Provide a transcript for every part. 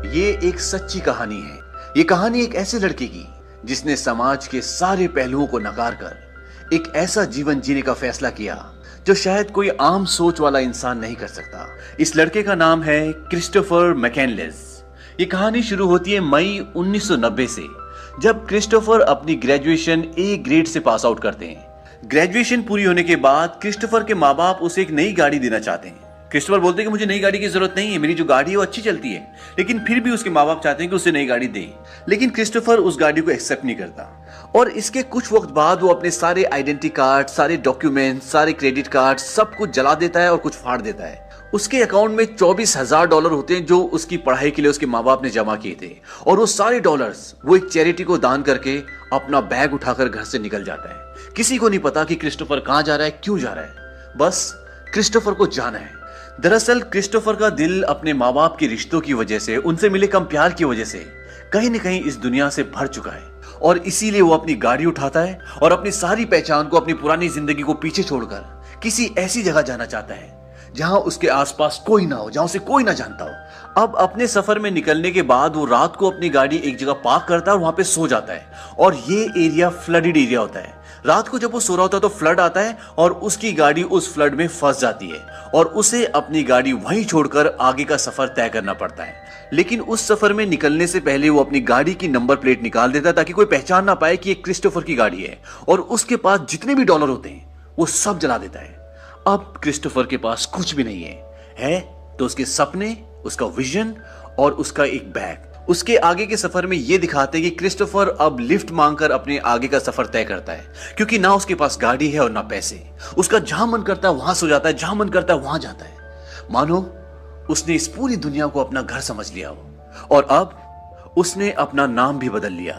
ये एक सच्ची कहानी है। ये कहानी एक ऐसे लड़के की जिसने समाज के सारे पहलुओं को नकार कर एक ऐसा जीवन जीने का फैसला किया जो शायद कोई आम सोच वाला इंसान नहीं कर सकता। इस लड़के का नाम है क्रिस्टोफर मैकेनलेस। ये कहानी शुरू होती है मई 1990 से, जब क्रिस्टोफर अपनी ग्रेजुएशन ए ग्रेड से पास आउट करते हैं। ग्रेजुएशन पूरी होने के बाद क्रिस्टोफर के माँ बाप उसे एक नई गाड़ी देना चाहते हैं। क्रिस्टोफर बोलते हैं कि मुझे नई गाड़ी की जरूरत नहीं है, मेरी जो गाड़ी है वो अच्छी चलती है, लेकिन फिर भी उसके माँ बाप चाहते हैं कि उसे नई गाड़ी दे। लेकिन क्रिस्टोफर उस गाड़ी को एक्सेप्ट नहीं करता और इसके कुछ वक्त बाद वो अपने सारे आइडेंटिटी कार्ड, सारे डॉक्यूमेंट, सारे क्रेडिट कार्ड सब कुछ जला देता है और कुछ फाड़ देता है। उसके अकाउंट में $24,000 होते हैं जो उसकी पढ़ाई के लिए उसके माँ बाप ने जमा किए थे, और वो सारे डॉलर्स वो एक चैरिटी को दान करके अपना बैग उठाकर घर से निकल जाता है। किसी को नहीं पता कि क्रिस्टोफर कहाँ जा रहा है, क्यों जा रहा है, बस क्रिस्टोफर को जाना है। दरअसल क्रिस्टोफर का दिल अपने माँ बाप के रिश्तों की वजह से, उनसे मिले कम प्यार की वजह से कहीं न कहीं इस दुनिया से भर चुका है, और इसीलिए वो अपनी गाड़ी उठाता है और अपनी सारी पहचान को, अपनी पुरानी जिंदगी को पीछे छोड़कर किसी ऐसी जगह जाना चाहता है जहां उसके आसपास कोई ना हो, जहां उसे कोई ना जानता हो। अब अपने सफर में निकलने के बाद वो रात को अपनी गाड़ी एक जगह पार्क करता है और वहां पे सो जाता है, और ये एरिया फ्लडेड एरिया होता है। रात को जब वो सो रहा होता है तो फ्लड आता है और उसकी गाड़ी उस फ्लड में फंस जाती है और उसे अपनी गाड़ी वहीं छोड़कर आगे का सफर तय करना पड़ता है। लेकिन उस सफर में निकलने से पहले वो अपनी गाड़ी की नंबर प्लेट निकाल देता है ताकि कोई पहचान ना पाए कि ये क्रिस्टोफर की गाड़ी है, और उसके पास जितने भी डॉलर होते हैं वो सब जला देता है। अब क्रिस्टोफर के पास कुछ भी नहीं है तो उसके सपने, उसका विजन और उसका एक बैग। उसके आगे के सफर में यह दिखाते हैं कि क्रिस्टोफर अब लिफ्ट मांगकर अपने आगे का सफर तय करता है, क्योंकि ना उसके पास गाड़ी है और ना पैसे। उसका जहां मन करता है वहां सो जाता है, जहां मन करता है वहां जाता है, मानो उसने इस पूरी दुनिया को अपना घर समझ लिया हो। और अब उसने अपना नाम भी बदल लिया।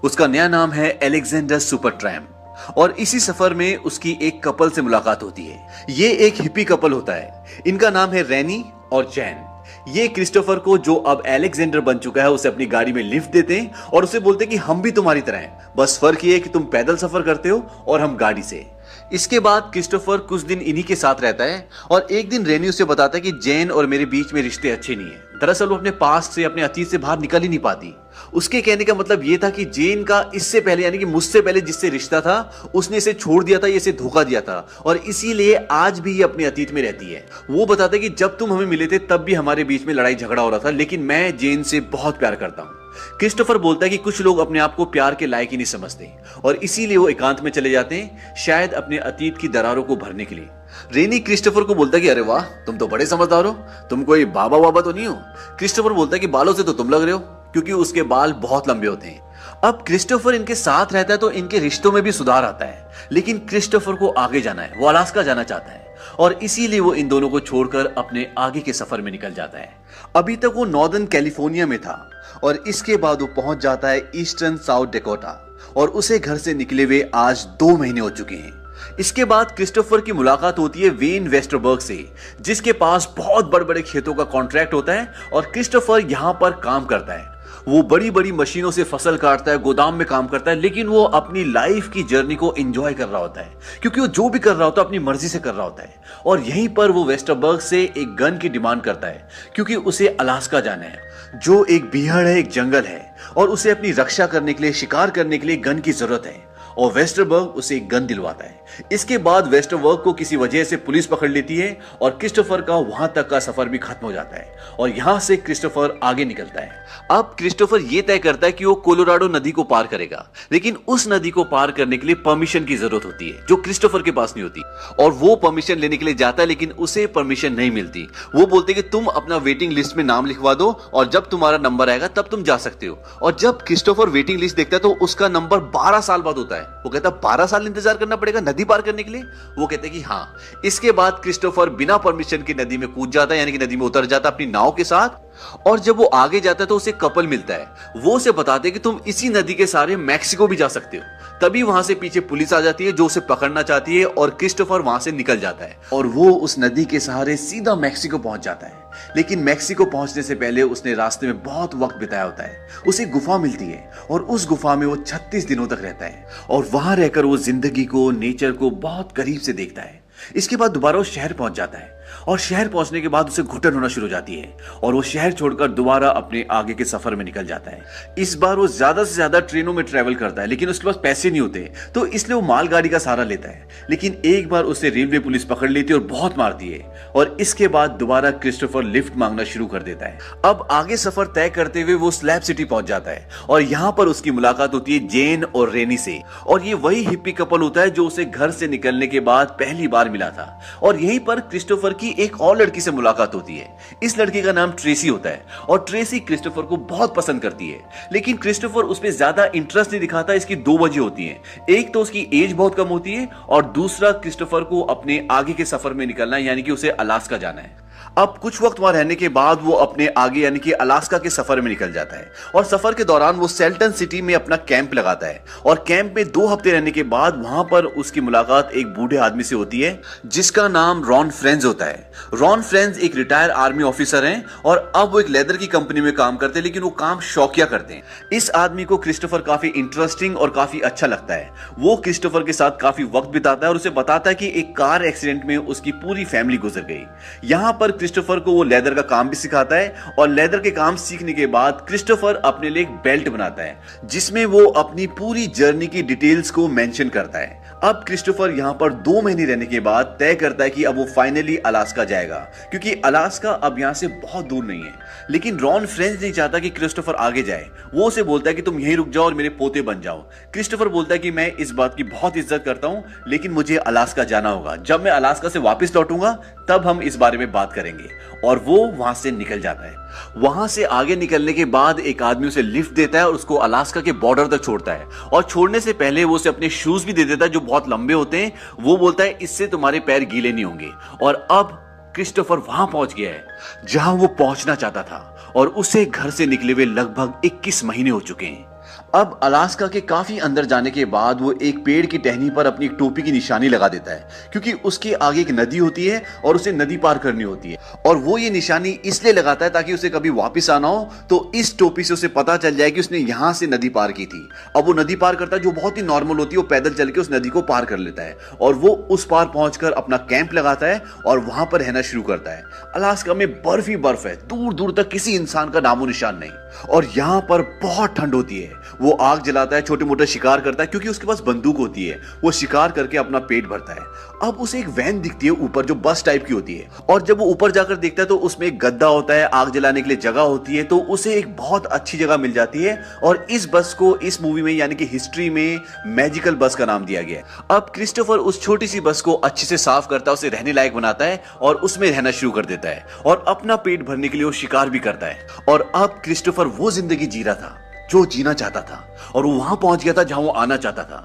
उसका नया नाम है अलेक्जेंडर सुपरट्रैम्प। और इसी सफर में उसकी एक कपल से मुलाकात होती है। ये एक हिप्पी कपल होता है। इनका नाम है रैनी और जैन। ये क्रिस्टोफर को, जो अब अलेक्जेंडर बन चुका है, उसे अपनी गाड़ी में लिफ्ट देते हैं और उसे बोलते हैं कि हम भी तुम्हारी तरह हैं, बस फर्क ये है कि तुम पैदल सफर करते हो और हम गाड़ी से। इसके बाद क्रिस्टोफर कुछ दिन इन्हीं के साथ रहता है और एक दिन रेनी उसे बताता है कि जैन और मेरे बीच में रिश्ते अच्छे नहीं है। दरअसल वो अपने पास्ट से, अपने अतीत से बाहर निकल ही नहीं पाती। उसके कहने का मतलब ये था कि जैन का इससे पहले, यानी कि मुझसे पहले जिससे रिश्ता था, उसने इसे छोड़ दिया था, ये इसे धोखा दिया था, और इसीलिए आज भी ये अपने अतीत में रहती है। वो बताता है कि जब तुम हमें मिले थे तब भी हमारे बीच में लड़ाई झगड़ा हो रहा था, लेकिन मैं जैन से बहुत प्यार करता हूँ। क्रिस्टोफर बोलता है कि कुछ लोग अपने आप को प्यार के लायक ही नहीं समझते और इसीलिए वो एकांत में चले जाते हैं, शायद अपने अतीत की दरारों को भरने के लिए। रेनी क्रिस्टोफर को बोलता है कि अरे वाह, तुम तो बड़े समझदार हो, तुम कोई बाबा वाबा तो नहीं हो। क्रिस्टोफर बोलता है कि बालों से तो तुम लग रहे हो, क्योंकि उसके बाल बहुत लंबे होते हैं। अब क्रिस्टोफर इनके साथ रहता है तो इनके रिश्तों में भी सुधार आता है, लेकिन क्रिस्टोफर को आगे जाना है, वो अलास्का जाना चाहता है, और इसीलिए वो इन दोनों को छोड़कर अपने आगे के सफर में निकल जाता है। अभी तक वो नॉर्दर्न कैलिफोर्निया में था और इसके बाद वो पहुंच जाता है ईस्टर्न साउथ डेकोटा, और उसे घर से निकले हुए आज 2 महीने हो चुके हैं। इसके बाद क्रिस्टोफर की मुलाकात होती है वेन वेस्टरबर्ग से, जिसके पास बहुत बड़े बड़े खेतों का कॉन्ट्रैक्ट होता है और क्रिस्टोफर यहाँ पर काम करता है। वो बड़ी बड़ी मशीनों से फसल काटता है, गोदाम में काम करता है, लेकिन वो अपनी लाइफ की जर्नी को एंजॉय कर रहा होता है, क्योंकि वो जो भी कर रहा होता है अपनी मर्जी से कर रहा होता है। और यहीं पर वो वेस्टरबर्ग से एक गन की डिमांड करता है, क्योंकि उसे अलास्का जाना है, जो एक बीहड़ है, एक जंगल है, और उसे अपनी रक्षा करने के लिए, शिकार करने के लिए गन की जरूरत है, और वेस्टरबर्ग उसे एक गन दिलवाता है। इसके बाद वेस्टरबर्ग को किसी वजह से पुलिस पकड़ लेती है और क्रिस्टोफर का वहां तक का सफर भी खत्म हो जाता है, और यहां से क्रिस्टोफर आगे निकलता है। अब क्रिस्टोफर ये तय करता है कि वो कोलोराडो नदी को पार करेगा, लेकिन उस नदी को पार करने के लिए परमिशन की जरूरत होती है, जो क्रिस्टोफर के पास नहीं होती, और वो परमिशन लेने के लिए जाता है, लेकिन उसे परमिशन नहीं मिलती। वो बोलते कि तुम अपना वेटिंग लिस्ट में नाम लिखवा दो और जब तुम्हारा नंबर आएगा तब तुम जा सकते हो। और जब क्रिस्टोफर वेटिंग लिस्ट देखता है तो उसका नंबर 12 साल बाद होता है। वो कहता है 12 साल इंतजार करना पड़ेगा नदी पार करने के लिए? वो कहते हैं कि हाँ। इसके बाद क्रिस्टोफर बिना परमिशन की नदी में कूद जाता है, यानी कि नदी में उतर जाता है अपनी नाव के साथ, और जब वो आगे जाता है तो उसे कपल मिलता है। वो उसे बताते हैं कि तुम इसी नदी के सहारे मैक्सिको भी जा सकते हो। तभी वहां से पीछे पुलिस आ जाती है जो उसे पकड़ना चाहती है, और क्रिस्टोफर वहां से निकल जाता है और वो उस नदी के सहारे सीधा मैक्सिको पहुंच जाता है। लेकिन मैक्सिको पहुंचने से पहले उसने रास्ते में बहुत वक्त बिताया होता है। उसे गुफा मिलती है और उस गुफा में वो 36 दिनों तक रहता है, और वहां रहकर वो जिंदगी को, नेचर को बहुत करीब से देखता है। इसके बाद दोबारा वो शहर पहुंच जाता है, और शहर पहुंचने के बाद उसे घुटन होना शुरू हो जाती है और वो शहर छोड़कर दोबारा अपने आगे के सफर में निकल जाता है। इस बार वो ज्यादा से ज्यादा ट्रेनों में ट्रेवल करता है, लेकिन उसके पास पैसे नहीं होते, तो इसलिए वो मालगाड़ी का सहारा लेता है। लेकिन एक बार उसे रेलवे पुलिस पकड़ लेती है और बहुत मारती है और इसके बाद दोबारा क्रिस्टोफर लिफ्ट मांगना शुरू कर देता है। अब आगे सफर तय करते हुए वो स्लैब सिटी पहुंच जाता है और यहाँ पर उसकी मुलाकात होती है जेन और रेनी से, और ये वही हिप्पी कपल होता है जो उसे घर से निकलने के बाद पहली बार मिला था। और यहीं पर क्रिस्टोफर की एक और लड़की से मुलाकात होती है। इस लड़की का नाम ट्रेसी होता है और ट्रेसी क्रिस्टोफर को बहुत पसंद करती है, लेकिन क्रिस्टोफर उस पर ज्यादा इंटरेस्ट नहीं दिखाता। इसकी दो वजह होती है, एक तो उसकी एज बहुत कम होती है और दूसरा क्रिस्टोफर को अपने आगे के सफर में निकलना है, यानी कि उसे अलास्का जाना है। अब कुछ वक्त वहां रहने के बाद वो अपने आगे यानी कि अलास्का के सफर में निकल जाता है और सफर के दौरान वो सेल्टन सिटी में अपना कैंप लगाता है और कैंप में 2 हफ्ते रहने के बाद वहां पर उसकी मुलाकात एक बूढ़े आदमी से होती है जिसका नाम रॉन फ्रेंज होता है। रॉन फ्रेंज एक रिटायर आर्मी ऑफिसर हैं और अब वो एक लेदर की कंपनी में काम करते हैं, लेकिन वो काम शौकिया करते हैं। इस आदमी को क्रिस्टोफर काफी इंटरेस्टिंग और काफी अच्छा लगता है। वो क्रिस्टोफर के साथ काफी वक्त बिताता है और उसे बताता है कि एक कार एक्सीडेंट में उसकी पूरी फैमिली गुजर गई। यहाँ पर क्रिस्टोफर को वो लेदर का काम भी सिखाता है और लेदर के काम सीखने के बाद क्रिस्टोफर अपने लिए एक बेल्ट बनाता है जिसमें वो अपनी पूरी जर्नी की डिटेल्स को मेंशन करता है। अब क्रिस्टोफर यहाँ पर 2 महीने रहने के बाद तय करता है कि अब वो फाइनली अलास्का जाएगा, क्योंकि अलास्का अब यहाँ से बहुत दूर नहीं है। लेकिन रॉन फ्रेंच नहीं चाहता कि क्रिस्टोफर आगे जाए। वो उसे बोलता है कि तुम यहीं रुक जाओ और मेरे पोते बन जाओ। क्रिस्टोफर बोलता है कि मैं इस बात की बहुत इज्जत करता हूँ, लेकिन मुझे अलास्का जाना होगा। जब मैं अलास्का से वापस लौटूंगा तब हम इस बारे में बात करेंगे। और वो वहां से निकल जाता है। वहां से आगे निकलने के बाद एक आदमी उसे लिफ्ट देता है और उसको अलास्का के बॉर्डर तक छोड़ता है, और छोड़ने से पहले वो उसे अपने शूज भी दे देता है जो बहुत लंबे होते हैं। वो बोलता है इससे तुम्हारे पैर गीले नहीं होंगे। और अब क्रिस्टोफर वहां पहुंच गया है जहां वो पहुंचना चाहता था और उसे घर से निकले हुए लगभग 21 महीने हो चुके हैं। अब अलास्का के काफी अंदर जाने के बाद वो एक पेड़ की टहनी पर अपनी टोपी की निशानी लगा देता है, क्योंकि उसके आगे एक नदी होती है और उसे नदी पार करनी होती है। और वो ये निशानी इसलिए लगाता है ताकि उसे कभी वापस आना हो तो इस टोपी से उसे पता चल जाए कि उसने यहाँ से नदी पार की थी। अब वो नदी पार करता है जो बहुत ही नॉर्मल होती है, वो पैदल चल के उस नदी को पार कर लेता है और वो उस पार पहुंचकर अपना कैंप लगाता है और वहां पर रहना शुरू करता है। अलास्का में बर्फ ही बर्फ है, दूर दूर तक किसी इंसान का नामो निशान नहीं, और यहाँ पर बहुत ठंड होती है। वो आग जलाता है, छोटे मोटे शिकार करता है, क्योंकि उसके पास बंदूक होती है। वो शिकार करके अपना पेट भरता है। अब उसे एक वैन दिखती है ऊपर जो बस टाइप की होती है, और जब वो ऊपर जाकर देखता है तो उसमें एक गद्दा होता है, आग जलाने के लिए जगह होती है। तो उसे एक बहुत अच्छी जगह मिल जाती है और इस बस को इस मूवी में यानी कि हिस्ट्री में मैजिकल बस का नाम दिया गया है। अब क्रिस्टोफर उस छोटी सी बस को अच्छे से साफ करता है, उसे रहने लायक बनाता है और उसमें रहना शुरू कर देता है और अपना पेट भरने के लिए वो शिकार भी करता है। और अब क्रिस्टोफर वो जिंदगी जी रहा था जो जीना चाहता था और वो वहां पहुंच गया था जहां वो आना चाहता था।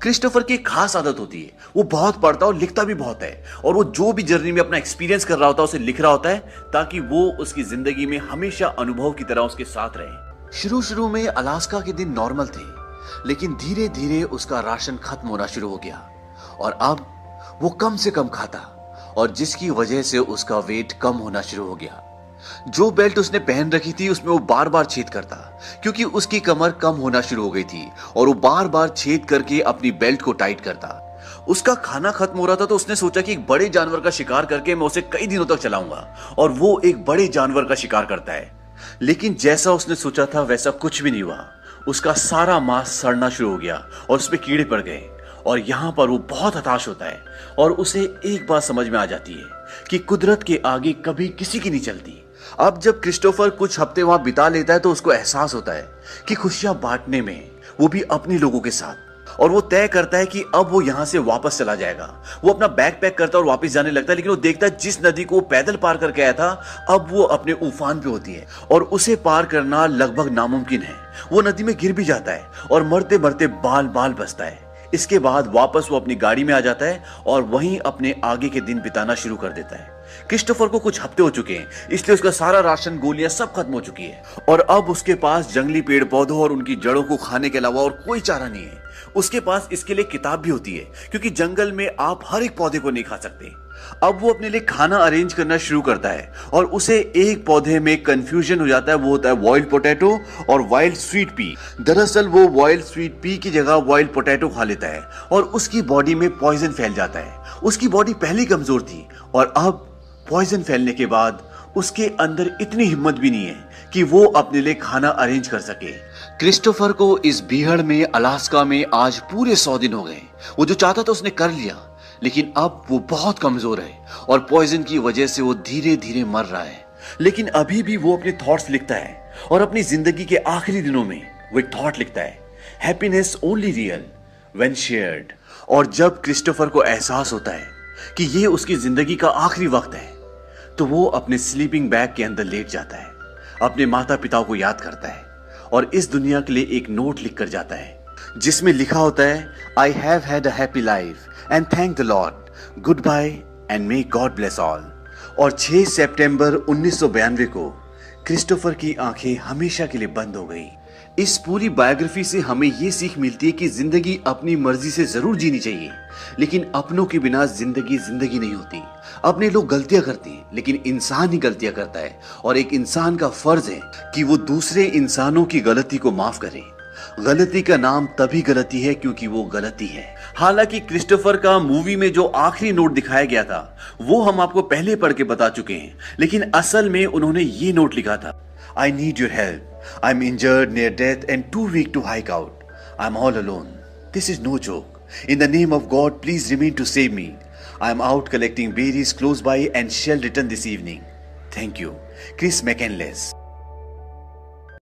क्रिस्टोफर की एक खास आदत होती है, वो बहुत पढ़ता और लिखता भी बहुत है, और वो जो भी जर्नी में अपना एक्सपीरियंस कर रहा होता है उसे लिख रहा होता है ताकि वो उसकी जिंदगी में हमेशा अनुभव की तरह उसके साथ रहे। शुरू में अलास्का के दिन नॉर्मल थे, लेकिन धीरे धीरे उसका राशन खत्म होना शुरू हो गया और अब वो कम से कम खाता, और जिसकी वजह से उसका वेट कम होना शुरू हो गया। जो बेल्ट उसने पहन रखी थी उसमें वो बार बार छेद करता, क्योंकि उसकी कमर कम होना शुरू हो गई थी, और वो बार बार छेद करके अपनी बेल्ट को टाइट करता। उसका खाना खत्म हो रहा था तो उसने सोचा कि एक बड़े जानवर का शिकार करके मैं उसे कई दिनों तक चलाऊंगा, और वो एक बड़े जानवर का शिकार करता है। लेकिन जैसा उसने सोचा था वैसा कुछ भी नहीं हुआ। उसका सारा मांस सड़ना शुरू हो गया और उसपे कीड़े पड़ गए, और यहाँ पर वो बहुत हताश होता है और उसे एक बात समझ में आ जाती है कि कुदरत के आगे कभी किसी की नहीं चलती। अब जब क्रिस्टोफर कुछ हफ्ते वहां बिता लेता है तो उसको एहसास होता है कि खुशियां बांटने में, वो भी अपने लोगों के साथ, और वो तय करता है कि अब वो यहां से वापस चला जाएगा। वो अपना बैग पैक करता है और वापस जाने लगता है, लेकिन वो देखता है जिस नदी को वो पैदल पार करके आया था अब वो अपने उफान पे होती है और उसे पार करना लगभग नामुमकिन है। वो नदी में गिर भी जाता है और मरते मरते बाल बाल बचता है। इसके बाद वापस वो अपनी गाड़ी में आ जाता है और वहीं अपने आगे के दिन बिताना शुरू कर देता है। क्रिस्टोफर को कुछ हफ्ते हो चुके हैं, इसलिए उसका सारा राशन, गोलियां सब खत्म हो चुकी है, और अब उसके पास जंगली पेड़ पौधों और उनकी जड़ों को खाने के अलावा और कोई चारा नहीं है। उसके पास इसके लिए किताब भी होती है, क्योंकि जंगल में आप हर एक पौधे को नहीं खा सकते। अब वो अपने लिए खाना अरेंज करना शुरू करता है और उसे एक पौधे में कंफ्यूजन हो जाता है, वो होता है वाइल्ड पोटैटो और वाइल्ड स्वीट पी। दरअसल वो वाइल्ड स्वीट पी की जगह वाइल्ड पोटैटो खा लेता है और उसकी बॉडी में पॉइजन फैल जाता है। उसकी बॉडी पहले कमजोर थी और अब पॉइजन फैलने के बाद उसके अंदर इतनी हिम्मत भी नहीं है कि वो अपने लिए खाना अरेंज कर सके। क्रिस्टोफर को इस बीहड़ में अलास्का में आज पूरे 100 दिन हो गए। वो जो चाहता था उसने कर लिया, लेकिन अब वो बहुत कमजोर है और पॉइजन की वजह से वो धीरे धीरे मर रहा है। लेकिन अभी भी वो अपने थॉट्स लिखता है और अपनी जिंदगी के आखिरी दिनों में वो एक थॉट लिखता है, happiness only real when shared. और जब क्रिस्टोफर को एहसास होता है कि ये उसकी जिंदगी का आखिरी वक्त है, तो वो अपने स्लीपिंग बैग के अंदर लेट जाता है, अपने माता पिता को याद करता है और इस दुनिया के लिए एक नोट लिख कर जाता है जिसमें लिखा होता है, I have had a happy life and thank the Lord, good bye and may God bless all. और 6 सितंबर 1992 को क्रिस्टोफर की आंखें हमेशा के लिए बंद हो गई। इस पूरी बायोग्राफी से हमें ये सीख मिलती है कि जिंदगी अपनी मर्जी से जरूर जीनी चाहिए, लेकिन अपनों के बिना जिंदगी जिंदगी नहीं होती। अपने लोग गलतियां करते हैं, लेकिन इंसान ही गलतियां करता है और एक इंसान का फर्ज है कि वो दूसरे इंसानों की गलती को माफ करे। गलती का नाम तभी गलती है क्योंकि वो गलती है। हालांकि क्रिस्टोफर का मूवी में जो आखिरी नोट दिखाया गया था वो हम आपको पहले पढ़ के बता चुके हैं, लेकिन असल में उन्होंने ये नोट लिखा था, I need your help, I am injured near death and too weak to hike out, I am all alone, this is no joke, in the name of God please remain to save me, I am out collecting berries close by and shall return this evening, thank you, Chris मैकेनलेस।